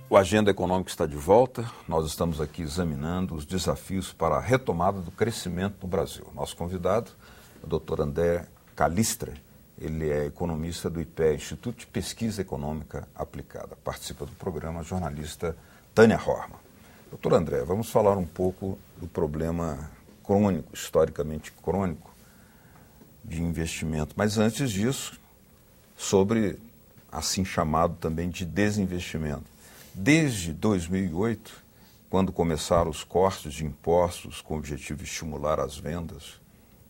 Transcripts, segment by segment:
O Agenda Econômica está de volta. Nós estamos aqui examinando os desafios para a retomada do crescimento no Brasil. Nosso convidado é o Dr. André Calistra. Ele é economista do IPEA, Instituto de Pesquisa Econômica Aplicada. Participa do programa a jornalista Tânia Horman. Dr. André, vamos falar um pouco do problema crônico, historicamente crônico, de investimento. Mas antes disso, sobre assim chamado também de desinvestimento. Desde 2008, quando começaram os cortes de impostos com o objetivo de estimular as vendas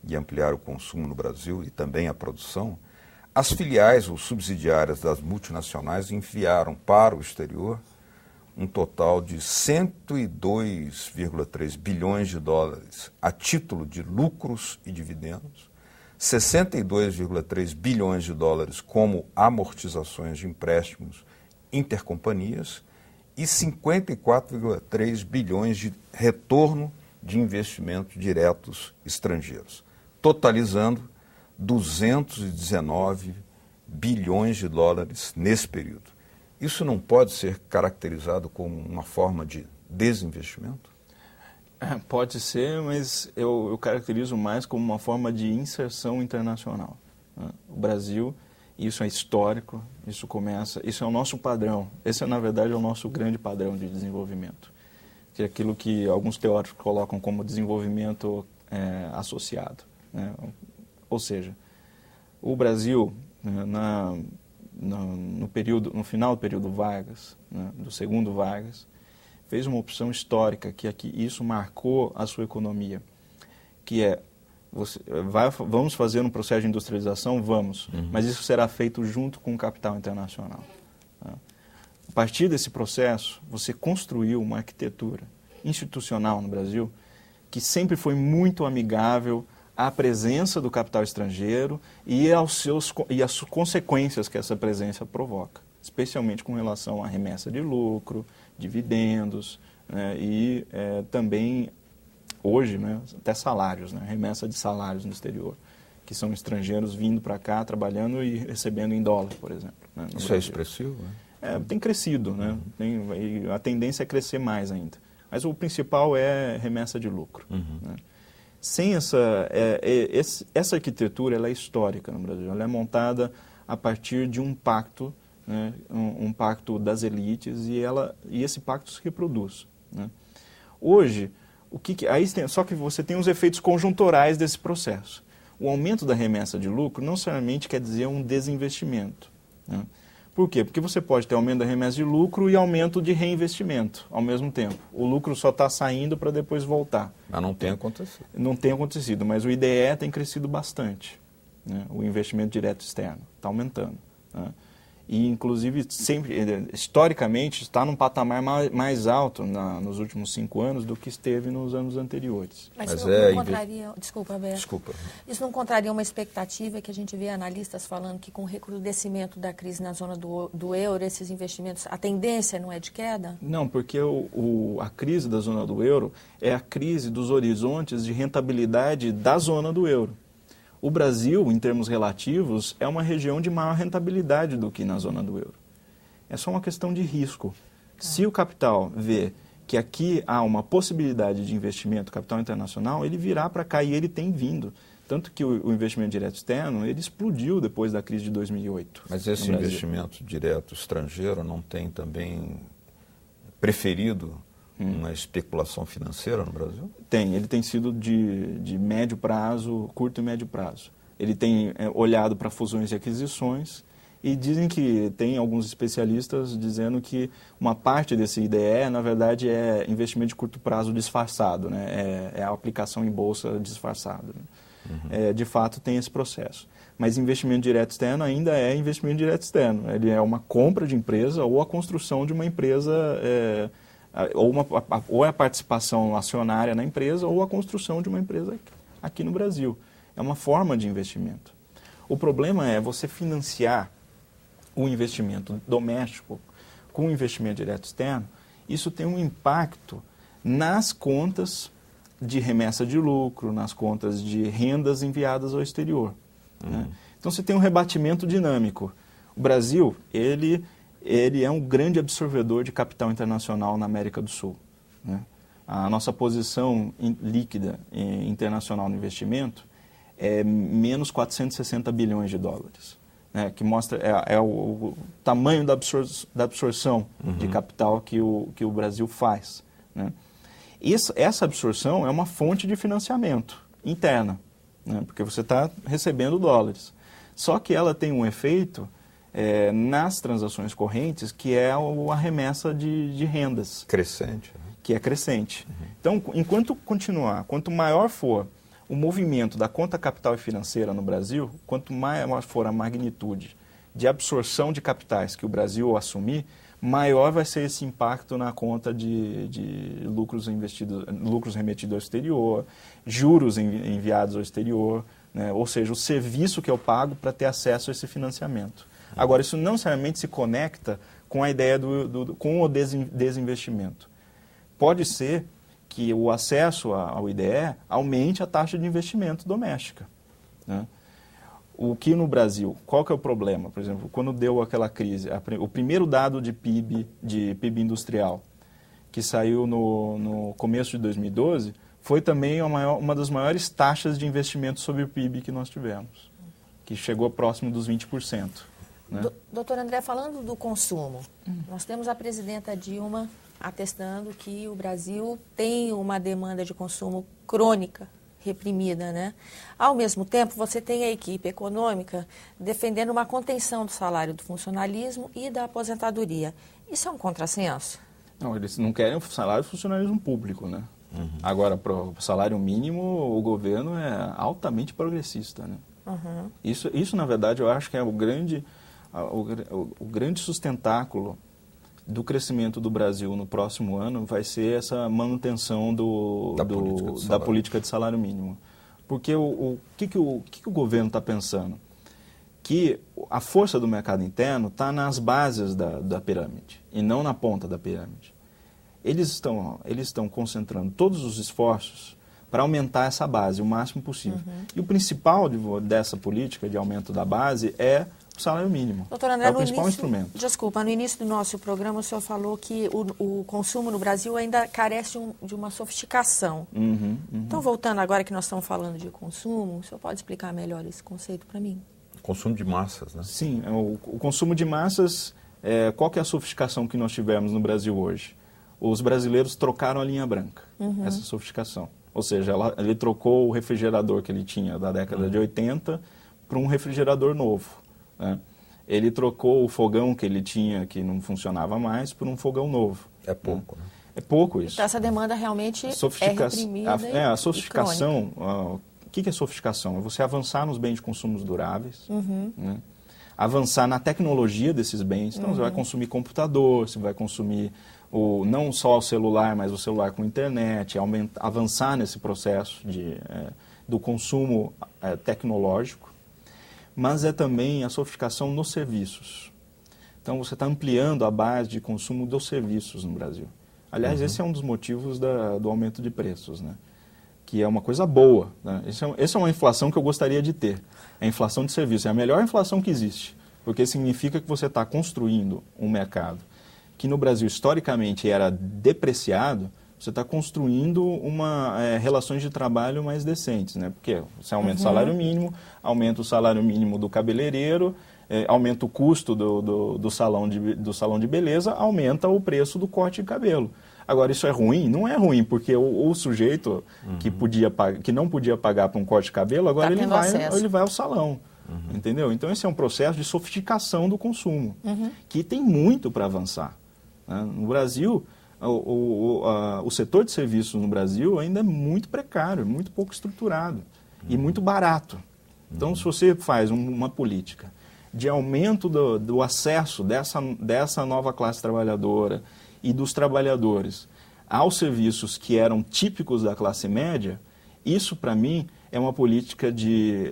e ampliar o consumo no Brasil e também a produção, as filiais ou subsidiárias das multinacionais enviaram para o exterior um total de 102,3 bilhões de dólares a título de lucros e dividendos, 62,3 bilhões de dólares como amortizações de empréstimos intercompanhias e 54,3 bilhões de retorno de investimentos diretos estrangeiros, totalizando 219 bilhões de dólares nesse período. Isso não pode ser caracterizado como uma forma de desinvestimento? Pode ser, mas eu caracterizo mais como uma forma de inserção internacional. O Brasil, isso é histórico, isso é o nosso padrão. Esse, na verdade, é o nosso grande padrão de desenvolvimento, que é aquilo que alguns teóricos colocam como desenvolvimento associado, né? Ou seja, o Brasil, no final do período Vargas, né, do segundo Vargas, fez uma opção histórica que isso marcou a sua economia, que é, vamos fazer um processo de industrialização? Vamos, mas isso será feito junto com o capital internacional. Tá? A partir desse processo, você construiu uma arquitetura institucional no Brasil que sempre foi muito amigável à presença do capital estrangeiro e às consequências que essa presença provoca, especialmente com relação à remessa de lucro, dividendos, né, e também, hoje, né, até salários, né, remessa de salários no exterior, que são estrangeiros vindo para cá, trabalhando e recebendo em dólar, por exemplo. Né, Isso Brasil. É expressivo? Tem crescido, né? A tendência é crescer mais ainda. Mas o principal é remessa de lucro. Né? Sem essa arquitetura, ela é histórica no Brasil. Ela é montada a partir de um pacto, né? Um pacto das elites, e esse pacto se reproduz. Né? Hoje, só que você tem os efeitos conjunturais desse processo. O aumento da remessa de lucro não necessariamente quer dizer um desinvestimento. Né? Por quê? Porque você pode ter aumento da remessa de lucro e aumento de reinvestimento ao mesmo tempo. O lucro só está saindo para depois voltar. Mas não tem acontecido. Não tem acontecido, mas o IDE tem crescido bastante. Né? O investimento direto externo está aumentando. Né? E, inclusive, historicamente, está num patamar mais alto nos últimos 5 anos do que esteve nos anos anteriores. Mas isso não contraria... Desculpa, Alberto. Desculpa. Isso não contraria uma expectativa que a gente vê analistas falando que com o recrudescimento da crise na zona do euro, esses investimentos, a tendência não é de queda? Não, porque a crise da zona do euro é a crise dos horizontes de rentabilidade da zona do euro. O Brasil, em termos relativos, é uma região de maior rentabilidade do que na zona do euro. É só uma questão de risco. Se o capital vê que aqui há uma possibilidade de investimento, capital internacional, ele virá para cá, e ele tem vindo. Tanto que o investimento direto externo, ele explodiu depois da crise de 2008. Mas esse investimento direto estrangeiro não tem também preferido uma especulação financeira no Brasil? Ele tem sido de médio prazo, curto e médio prazo. Ele tem olhado para fusões e aquisições, e dizem que tem alguns especialistas dizendo que uma parte desse IDE, na verdade, é investimento de curto prazo disfarçado, né? É a aplicação em bolsa disfarçada. Né? De fato, tem esse processo. Mas investimento direto externo ainda é investimento direto externo. Ele é uma compra de empresa ou a construção de uma empresa... ou a participação acionária na empresa ou a construção de uma empresa aqui no Brasil. É uma forma de investimento. O problema é você financiar o investimento doméstico com o investimento direto externo. Isso tem um impacto nas contas de remessa de lucro, nas contas de rendas enviadas ao exterior. Né? Então você tem um rebatimento dinâmico. O Brasil, ele ele é um grande absorvedor de capital internacional na América do Sul, né? A nossa posição líquida internacional no investimento é menos 460 bilhões de dólares, né? Que mostra o tamanho da absorção de capital que o Brasil faz, né? Essa absorção é uma fonte de financiamento interna, né? Porque você está recebendo dólares. Só que ela tem um efeito nas transações correntes, que é a remessa de rendas. Crescente. Né? Que é crescente. Então, quanto maior for o movimento da conta capital e financeira no Brasil, quanto maior for a magnitude de absorção de capitais que o Brasil assumir, maior vai ser esse impacto na conta de lucros remetidos ao exterior, juros enviados ao exterior, né? Ou seja, o serviço que eu pago para ter acesso a esse financiamento. Agora, isso não necessariamente se conecta com a ideia com o desinvestimento. Pode ser que o acesso ao IDE aumente a taxa de investimento doméstica, né? O que no Brasil, qual que é o problema? Por exemplo, quando deu aquela crise, o primeiro dado de PIB industrial, que saiu no começo de 2012, foi também uma das maiores taxas de investimento sobre o PIB que nós tivemos, que chegou próximo dos 20%. Né? Doutor André, falando do consumo, nós temos a presidenta Dilma atestando que o Brasil tem uma demanda de consumo crônica, reprimida, né? Ao mesmo tempo, você tem a equipe econômica defendendo uma contenção do salário do funcionalismo e da aposentadoria. Isso é um contrassenso? Não, eles não querem o salário do funcionalismo público, né? Agora, para o salário mínimo, o governo é altamente progressista, né? Isso, na verdade, eu acho que é o grande sustentáculo do crescimento do Brasil no próximo ano vai ser essa manutenção da política de salário mínimo. Porque o que o governo está pensando? Que a força do mercado interno está nas bases da pirâmide e não na ponta da pirâmide. Eles estão concentrando todos os esforços para aumentar essa base o máximo possível. E o principal dessa política de aumento da base é o salário mínimo. Doutor André, é o principal instrumento. Desculpa, no início do nosso programa o senhor falou que o consumo no Brasil ainda carece de uma sofisticação. Então, voltando agora que nós estamos falando de consumo, o senhor pode explicar melhor esse conceito para mim? Consumo de massas, né? Sim, o consumo de massas, qual que é a sofisticação que nós tivemos no Brasil hoje? Os brasileiros trocaram a linha branca, essa sofisticação. Ou seja, ele trocou o refrigerador que ele tinha da década de 80 para um refrigerador novo, né? Ele trocou o fogão que ele tinha, que não funcionava mais, por um fogão novo. É pouco, né? É pouco isso. Então, essa demanda realmente é reprimida a sofisticação, o que é sofisticação? É você avançar nos bens de consumo duráveis, né? Avançar na tecnologia desses bens. Então, você vai consumir computador, você vai consumir não só o celular, mas o celular com internet, avançar nesse processo do consumo tecnológico. Mas é também a sofisticação nos serviços. Então, você está ampliando a base de consumo dos serviços no Brasil. Aliás, esse é um dos motivos do aumento de preços, né? Que é uma coisa boa, né? Essa é uma inflação que eu gostaria de ter. É a inflação de serviços. É a melhor inflação que existe, porque significa que você está construindo um mercado que no Brasil historicamente era depreciado. Você está construindo relações de trabalho mais decentes, né? Porque você aumenta o salário mínimo, aumenta o salário mínimo do cabeleireiro, aumenta o custo do salão de beleza, aumenta o preço do corte de cabelo. Agora, isso é ruim? Não é ruim, porque o sujeito que não podia pagar para um corte de cabelo, agora ele vai ao salão. Entendeu? Então, esse é um processo de sofisticação do consumo, que tem muito para avançar, né? No Brasil, o setor de serviços no Brasil ainda é muito precário, muito pouco estruturado e muito barato. Então, se você faz uma política de aumento do acesso dessa nova classe trabalhadora e dos trabalhadores aos serviços que eram típicos da classe média, isso, para mim, é uma política de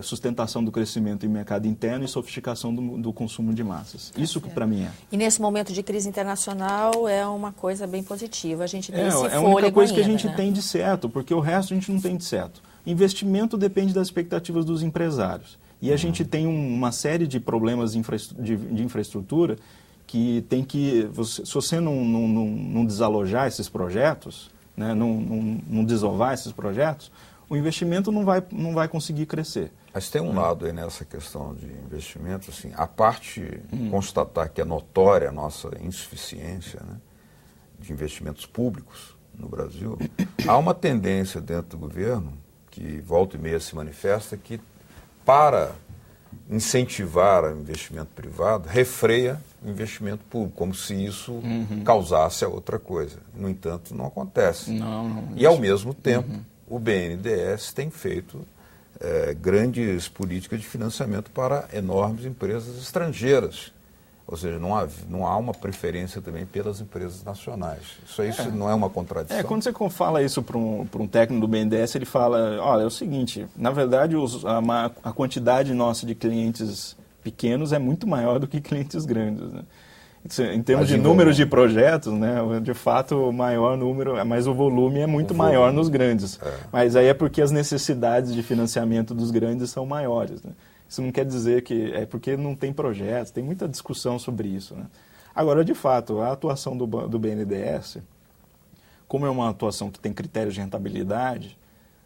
sustentação do crescimento em mercado interno e sofisticação do consumo de massas. Isso que para mim é. E nesse momento de crise internacional é uma coisa bem positiva. A gente tem esse fôlego É a única coisa ainda, que a gente né? tem de certo, porque o resto a gente não tem de certo. Investimento depende das expectativas dos empresários. E a gente tem uma série de problemas de infraestrutura que tem que, se você não desalojar esses projetos, né, não desovar esses projetos, o investimento não vai conseguir crescer. Mas tem um lado aí nessa questão de investimento, assim, a parte constatar que é notória a nossa insuficiência, né, de investimentos públicos no Brasil, há uma tendência dentro do governo, que volta e meia se manifesta, que para incentivar o investimento privado, refreia o investimento público, como se isso causasse a outra coisa. No entanto, não acontece. Não, e, ao mesmo tempo, o BNDES tem feito grandes políticas de financiamento para enormes empresas estrangeiras. Ou seja, não há uma preferência também pelas empresas nacionais. Isso aí não é uma contradição? Quando você fala isso para um técnico do BNDES, ele fala, olha, é o seguinte, na verdade a quantidade nossa de clientes pequenos é muito maior do que clientes grandes, né? Em termos de números de projetos, né, de fato, o maior número, mas o volume é muito maior nos grandes. Mas aí é porque as necessidades de financiamento dos grandes são maiores, né? Isso não quer dizer que é porque não tem projetos, tem muita discussão sobre isso, né? Agora, de fato, a atuação do BNDES, como é uma atuação que tem critérios de rentabilidade,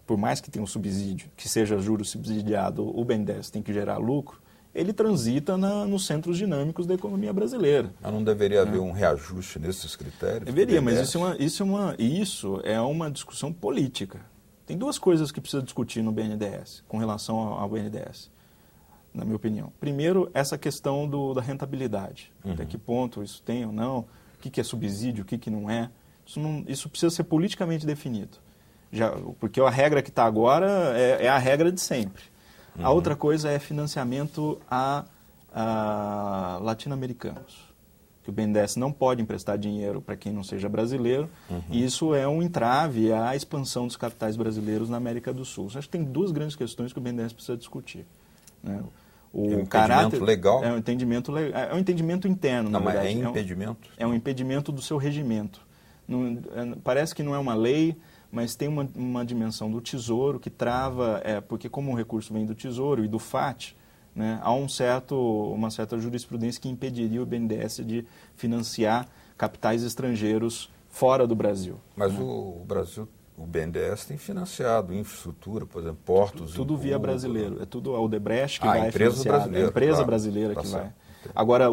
por mais que tenha um subsídio, que seja juro subsidiado, o BNDES tem que gerar lucro, ele transita nos centros dinâmicos da economia brasileira. Mas não deveria haver um reajuste nesses critérios? Deveria, mas isso é uma discussão política. Tem duas coisas que precisa discutir no BNDES, com relação ao BNDES, na minha opinião. Primeiro, essa questão da rentabilidade. Até que ponto isso tem ou não, o que é subsídio, o que não é. Isso precisa ser politicamente definido. Porque a regra que está agora é a regra de sempre. A outra coisa é financiamento a latino-americanos. Que o BNDES não pode emprestar dinheiro para quem não seja brasileiro, e isso é um entrave à expansão dos capitais brasileiros na América do Sul. Acho que tem duas grandes questões que o BNDES precisa discutir, né? O entendimento legal? É um entendimento interno, na verdade. É impedimento? É um impedimento do seu regimento. Parece que não é uma lei, mas tem uma dimensão do Tesouro que trava, porque como o recurso vem do Tesouro e do FAT, né, há uma certa jurisprudência que impediria o BNDES de financiar capitais estrangeiros fora do Brasil. Mas o BNDES tem financiado infraestrutura, por exemplo, portos. Tudo via brasileiro. É tudo a Odebrecht que vai empresa financiar. Brasileira, a empresa claro, brasileira que vai. Agora,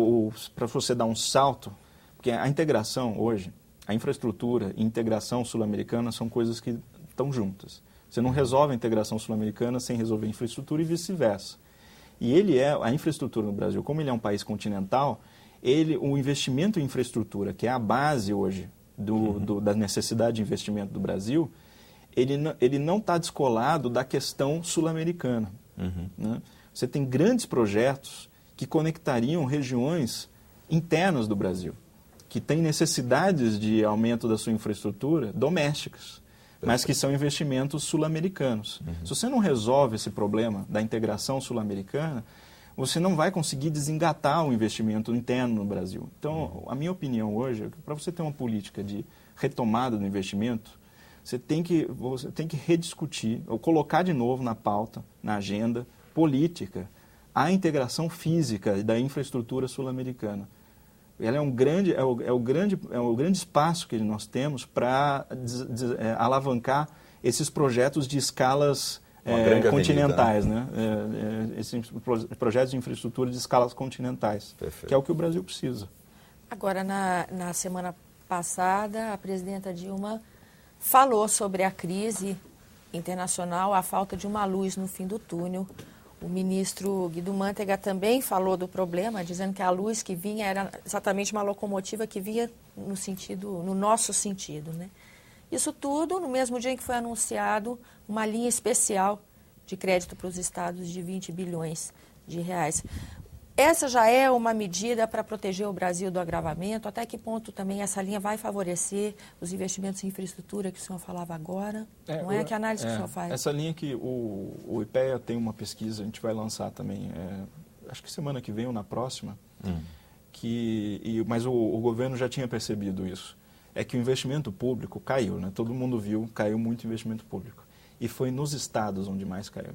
para você dar um salto, porque a integração hoje, a infraestrutura e integração sul-americana são coisas que estão juntas. Você não resolve a integração sul-americana sem resolver a infraestrutura e vice-versa. E a infraestrutura no Brasil, como ele é um país continental, o investimento em infraestrutura, que é a base hoje da necessidade de investimento do Brasil, ele não está descolado da questão sul-americana. Né? Você tem grandes projetos que conectariam regiões internas do Brasil, que têm necessidades de aumento da sua infraestrutura domésticas, mas que são investimentos sul-americanos. Se você não resolve esse problema da integração sul-americana, você não vai conseguir desengatar o investimento interno no Brasil. Então, a minha opinião hoje é que para você ter uma política de retomada do investimento, você tem que rediscutir, ou colocar de novo na pauta, na agenda política, a integração física da infraestrutura sul-americana. Ela é o grande espaço que nós temos para alavancar esses projetos de escalas continentais, né? Esses projetos de infraestrutura de escalas continentais, que é o que o Brasil precisa. Agora, na semana passada, a presidenta Dilma falou sobre a crise internacional, a falta de uma luz no fim do túnel. O ministro Guido Mantega também falou do problema, dizendo que a luz que vinha era exatamente uma locomotiva que vinha no nosso sentido, né? Isso tudo no mesmo dia em que foi anunciado uma linha especial de crédito para os estados de 20 bilhões de reais. Essa já é uma medida para proteger o Brasil do agravamento? Até que ponto também essa linha vai favorecer os investimentos em infraestrutura que o senhor falava agora? Não é? Que análise que o senhor faz? Essa linha que o IPEA tem uma pesquisa, a gente vai lançar também, acho que semana que vem ou na próxima, mas o governo já tinha percebido isso. É que o investimento público caiu, né? Todo mundo viu, caiu muito o investimento público. E foi nos estados onde mais caiu.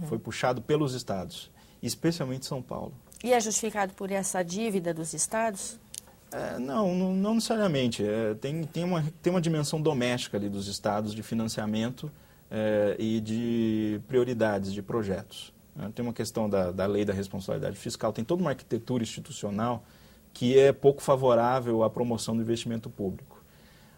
Foi puxado pelos estados, especialmente São Paulo. E é justificado por essa dívida dos estados? Não necessariamente. Tem uma dimensão doméstica ali dos estados de financiamento e de prioridades de projetos. Tem uma questão da lei da responsabilidade fiscal, tem toda uma arquitetura institucional que é pouco favorável à promoção do investimento público.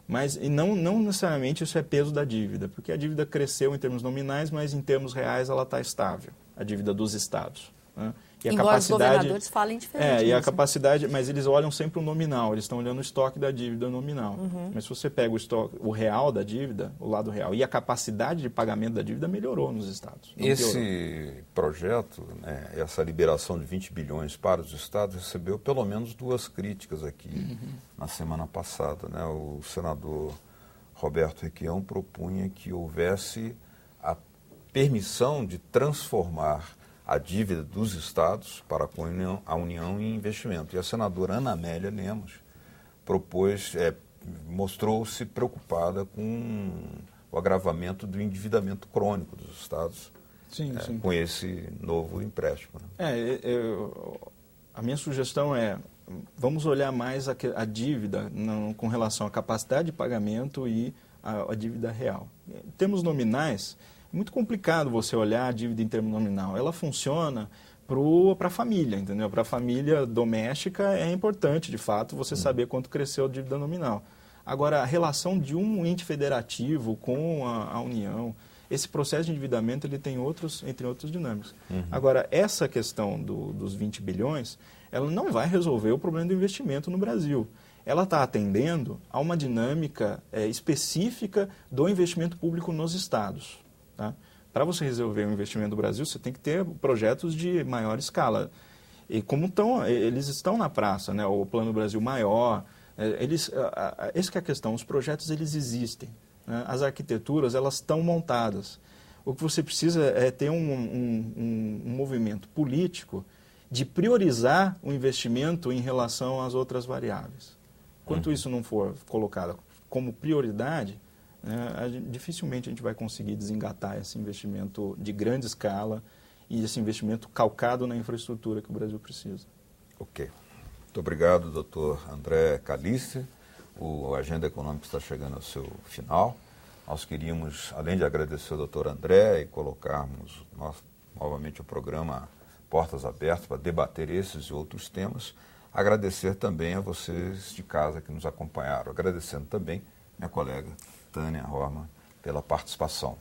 Mas não necessariamente isso é peso da dívida, porque a dívida cresceu em termos nominais, mas em termos reais ela está estável, a dívida dos estados. Né? E embora os governadores falem diferente. E a capacidade, mas eles olham sempre o nominal, eles estão olhando o estoque da dívida nominal. Uhum. Mas se você pega o real da dívida, o lado real, e a capacidade de pagamento da dívida melhorou nos estados. Esse projeto, essa liberação de 20 bilhões para os estados, recebeu pelo menos 2 críticas aqui na semana passada. Né? O senador Roberto Requião propunha que houvesse a permissão de transformar a dívida dos estados para a União em investimento. E a senadora Ana Amélia Lemos mostrou-se preocupada com o agravamento do endividamento crônico dos estados sim. Com esse novo empréstimo. Né? A minha sugestão vamos olhar mais a dívida com relação à capacidade de pagamento e a dívida real. Em termos nominais, é muito complicado você olhar a dívida em termos nominal. Ela funciona para a família, entendeu? Para a família doméstica é importante, de fato, você saber quanto cresceu a dívida nominal. Agora, a relação de um ente federativo com a União, esse processo de endividamento ele tem entre outros dinâmicas. Agora, essa questão dos 20 bilhões, ela não vai resolver o problema do investimento no Brasil. Ela está atendendo a uma dinâmica específica do investimento público nos estados. Tá? Para você resolver o investimento do Brasil, você tem que ter projetos de maior escala. E como eles estão na praça, né? O Plano Brasil Maior, essa que é a questão, os projetos eles existem, né? As arquiteturas elas estão montadas. O que você precisa é ter um movimento político de priorizar o investimento em relação às outras variáveis. Enquanto isso não for colocado como prioridade, dificilmente a gente vai conseguir desengatar esse investimento de grande escala e esse investimento calcado na infraestrutura que o Brasil precisa. Ok. Muito obrigado, doutor André Calistre. O Agenda Econômica está chegando ao seu final. Nós queríamos, além de agradecer ao doutor André e colocarmos novamente o programa Portas Abertas para debater esses e outros temas, agradecer também a vocês de casa que nos acompanharam. Agradecendo também minha colega Tânia Horman pela participação.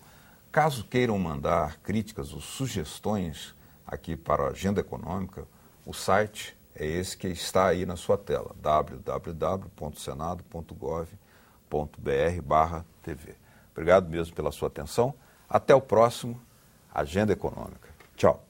Caso queiram mandar críticas ou sugestões aqui para a Agenda Econômica, o site é esse que está aí na sua tela, www.senado.gov.br/TV. Obrigado mesmo pela sua atenção. Até o próximo Agenda Econômica. Tchau.